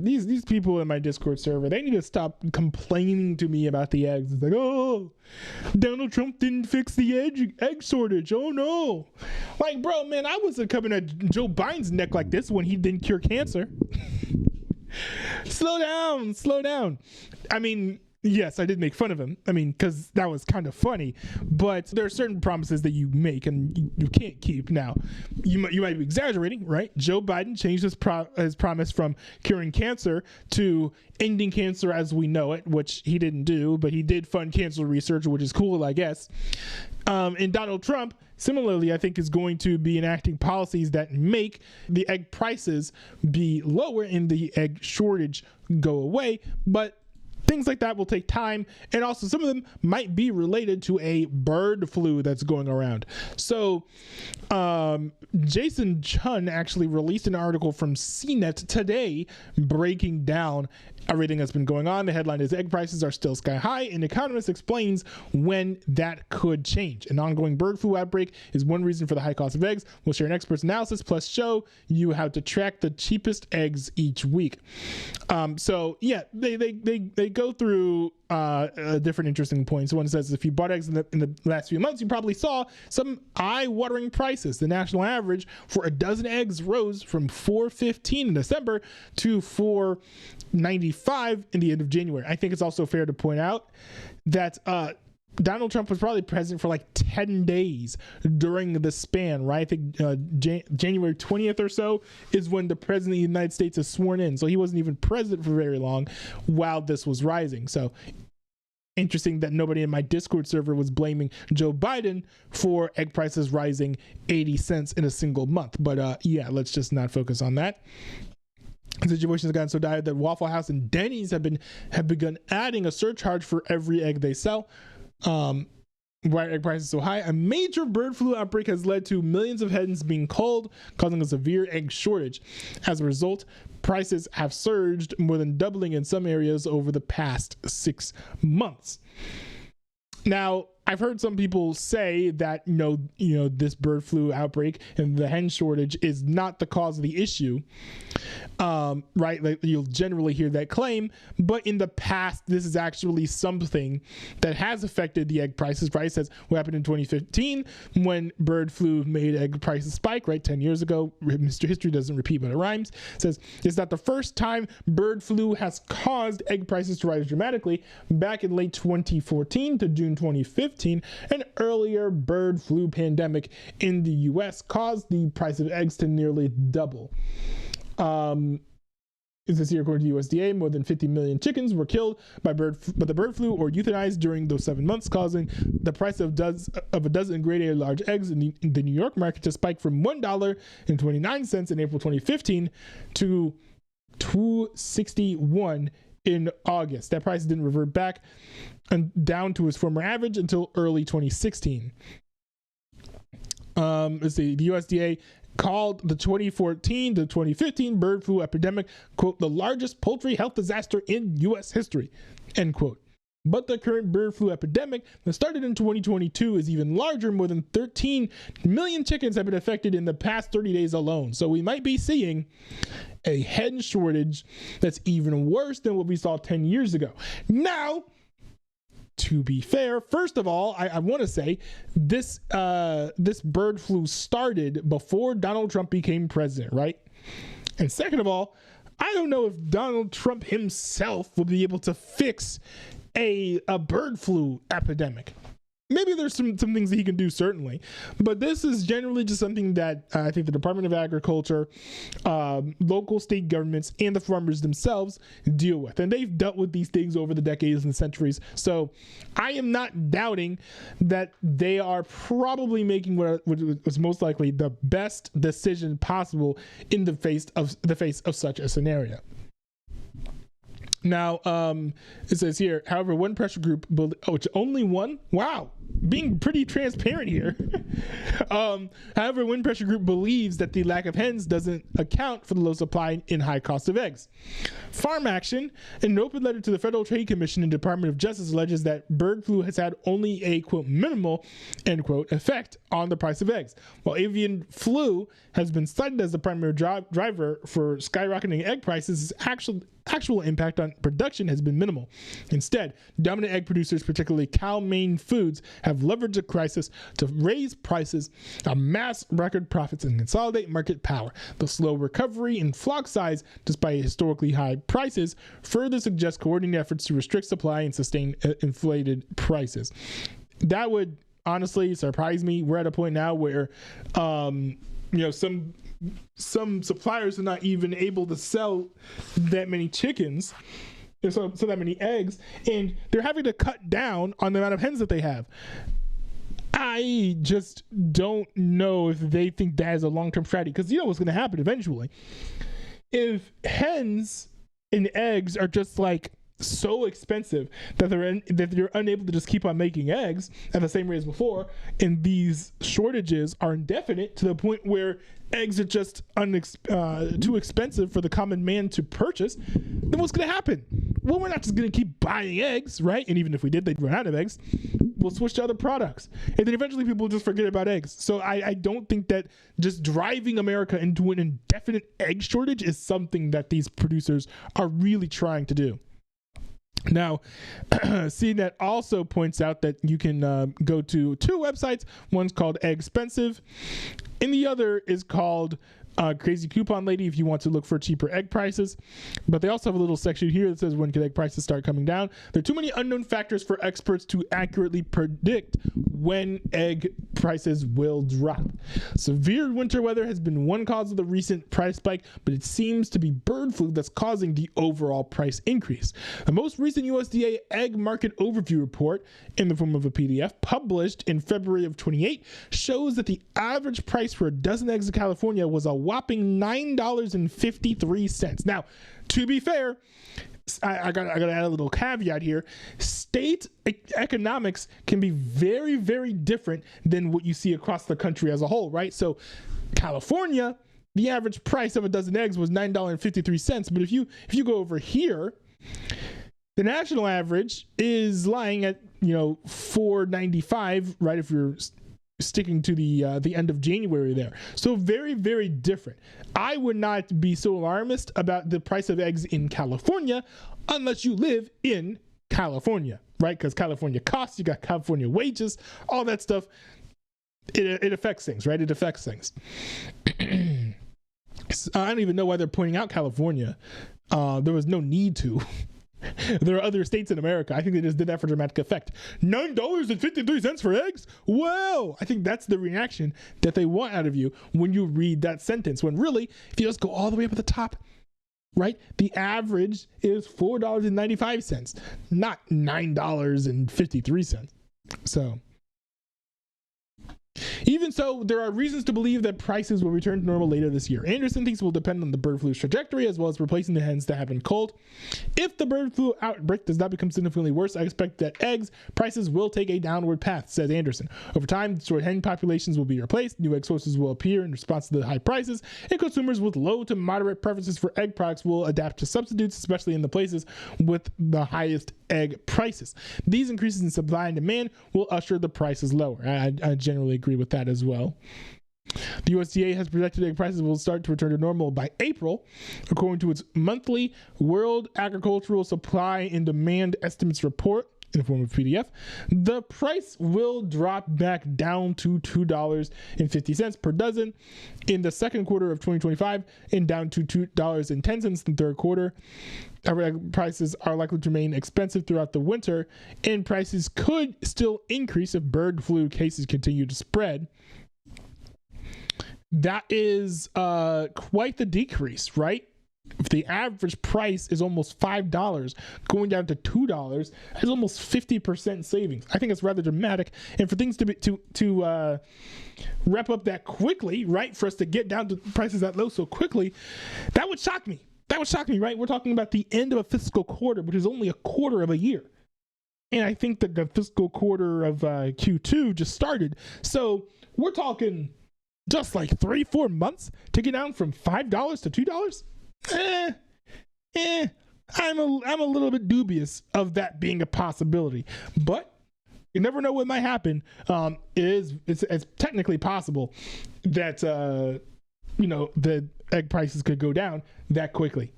These people in my Discord server, they need to stop complaining to me about the eggs. It's like, oh, Donald Trump didn't fix the egg shortage. Oh no. Like, bro, man, I wasn't coming at Joe Biden's neck like this when he didn't cure cancer. Slow down. I mean, yes, I did make fun of him. I mean, because that was kind of funny. But there are certain promises that you make and you can't keep. Now, you might be exaggerating, right? Joe Biden changed his promise from curing cancer to ending cancer as we know it, which he didn't do, but he did fund cancer research, which is cool, I guess. And Donald Trump, similarly, I think is going to be enacting policies that make the egg prices be lower and the egg shortage go away. But things like that will take time, and also some of them might be related to a bird flu that's going around. So Jason Chun actually released an article from CNET today breaking down everything that's been going on. The headline is egg prices are still sky high, and Economist explains when that could change. An ongoing bird flu outbreak is one reason for the high cost of eggs. We'll share an expert's analysis plus show you how to track the cheapest eggs each week. So yeah, they go through different interesting points. One says if you bought eggs in the last few months, you probably saw some eye-watering prices. The national average for a dozen eggs rose from $4.15 in December to $4.95 in the end of January. I think it's also fair to point out that Donald Trump was probably president for like 10 days during the span, right? I think January 20th or so is when the president of the United States is sworn in. So he wasn't even president for very long while this was rising. So interesting that nobody in my Discord server was blaming Joe Biden for egg prices rising 80 cents in a single month. But yeah, let's just not focus on that. The situation has gotten so dire that Waffle House and Denny's have begun adding a surcharge for every egg they sell. Why are egg prices so high? A major bird flu outbreak has led to millions of hens being culled, causing a severe egg shortage. As a result, prices have surged, more than doubling in some areas over the past 6 months. Now, I've heard some people say that this bird flu outbreak and the hen shortage is not the cause of the issue, right? Like, you'll generally hear that claim, but in the past, this is actually something that has affected the egg prices, right? It says what happened in 2015 when bird flu made egg prices spike, right? 10 years ago. Mr. History doesn't repeat, but it rhymes. It says it's not the first time bird flu has caused egg prices to rise dramatically. Back in late 2014 to June 2015, an earlier bird flu pandemic in the U.S. caused the price of eggs to nearly double. This year, according to USDA, more than 50 million chickens were killed by the bird flu or euthanized during those 7 months, causing the price of a dozen grade A large eggs in the New York market to spike from $1.29 in April 2015 to $2.61 in August. That price didn't revert back and down to its former average until early 2016. Let's see, the USDA called the 2014 to 2015 bird flu epidemic, quote, the largest poultry health disaster in U.S. history, end quote. But the current bird flu epidemic that started in 2022 is even larger. More than 13 million chickens have been affected in the past 30 days alone. So we might be seeing a hen shortage that's even worse than what we saw 10 years ago. Now, to be fair, first of all, I want to say this bird flu started before Donald Trump became president, right? And second of all, I don't know if Donald Trump himself will be able to fix a bird flu epidemic. Maybe there's some things that he can do, certainly, but this is generally just something that I think the Department of Agriculture, local state governments, and the farmers themselves deal with, and they've dealt with these things over the decades and centuries. So I am not doubting that they are probably making what was most likely the best decision possible in the face of such a scenario. Now, it says here, however, one pressure group, which only one? Wow. being pretty transparent here. However, Wind Pressure Group believes that the lack of hens doesn't account for the low supply and high cost of eggs. Farm Action, in an open letter to the Federal Trade Commission and Department of Justice, alleges that bird flu has had only a, quote, minimal, end quote, effect on the price of eggs. While avian flu has been cited as the primary driver for skyrocketing egg prices, actual impact on production has been minimal. Instead, dominant egg producers, particularly cow-main foods, have leveraged the crisis to raise prices, amass record profits, and consolidate market power. The slow recovery in flock size, despite historically high prices, further suggests coordinated efforts to restrict supply and sustain inflated prices. That would honestly surprise me. We're at a point now where, some suppliers are not even able to sell that many chickens, so that many eggs, and they're having to cut down on the amount of hens that they have. I just don't know if they think that is a long-term strategy, because you know what's going to happen eventually. If hens and eggs are just like so expensive that you're unable to just keep on making eggs at the same rate as before, and these shortages are indefinite to the point where eggs are just too expensive for the common man to purchase, then what's going to happen? Well, we're not just going to keep buying eggs, right? And even if we did, they'd run out of eggs. We'll switch to other products. And then eventually people will just forget about eggs. So I don't think that just driving America into an indefinite egg shortage is something that these producers are really trying to do. Now, CNET also points out that you can go to two websites. One's called Eggpensive, and the other is called Crazy Coupon Lady if you want to look for cheaper egg prices. But they also have a little section here that says, when can egg prices start coming down? There are too many unknown factors for experts to accurately predict when egg prices will drop. Severe winter weather has been one cause of the recent price spike, but it seems to be bird flu that's causing the overall price increase. The most recent USDA egg market overview report, in the form of a PDF published in February of 28, shows that the average price for a dozen eggs in California was a whopping $9.53. Now, to be fair, I gotta add a little caveat here. State economics can be very, very different than what you see across the country as a whole, right? So California, the average price of a dozen eggs was $9.53. But if you go over here, the national average is lying at $4.95, right? If you're sticking to the end of January there. So very, very different. I would not be so alarmist about the price of eggs in California unless you live in California, right? Because California costs, you got California wages, all that stuff. It affects things, right? It affects things. I don't even know why they're pointing out California. There was no need to. There are other states in America. I think they just did that for dramatic effect. $9.53 for eggs? Wow! I think that's the reaction that they want out of you when you read that sentence. When really, if you just go all the way up at the top, right? The average is $4.95, not $9.53. So, even so, there are reasons to believe that prices will return to normal later this year. Anderson thinks it will depend on the bird flu's trajectory as well as replacing the hens that have been culled. If the bird flu outbreak does not become significantly worse, I expect that eggs prices will take a downward path, says Anderson. Over time, destroyed hen populations will be replaced, new egg sources will appear in response to the high prices, and consumers with low to moderate preferences for egg products will adapt to substitutes, especially in the places with the highest egg prices. These increases in supply and demand will usher the prices lower. I generally agree with that as well. The USDA has projected egg prices will start to return to normal by April, according to its monthly World Agricultural Supply and Demand Estimates report in the form of PDF. The price will drop back down to $2.50 per dozen in the second quarter of 2025 and down to $2.10 in the third quarter. Egg prices are likely to remain expensive throughout the winter, and prices could still increase if bird flu cases continue to spread. That is quite the decrease, right? If the average price is almost $5, going down to $2, that's almost 50% savings. I think it's rather dramatic, and for things to wrap up that quickly, right? For us to get down to prices that low so quickly, that would shock me. That would shock me, right? We're talking about the end of a fiscal quarter, which is only a quarter of a year. And I think that the fiscal quarter of Q2 just started. So we're talking just like 3-4 months to get down from $5 to $2. I'm a little bit dubious of that being a possibility, but you never know what might happen. It's technically possible that the egg prices could go down that quickly.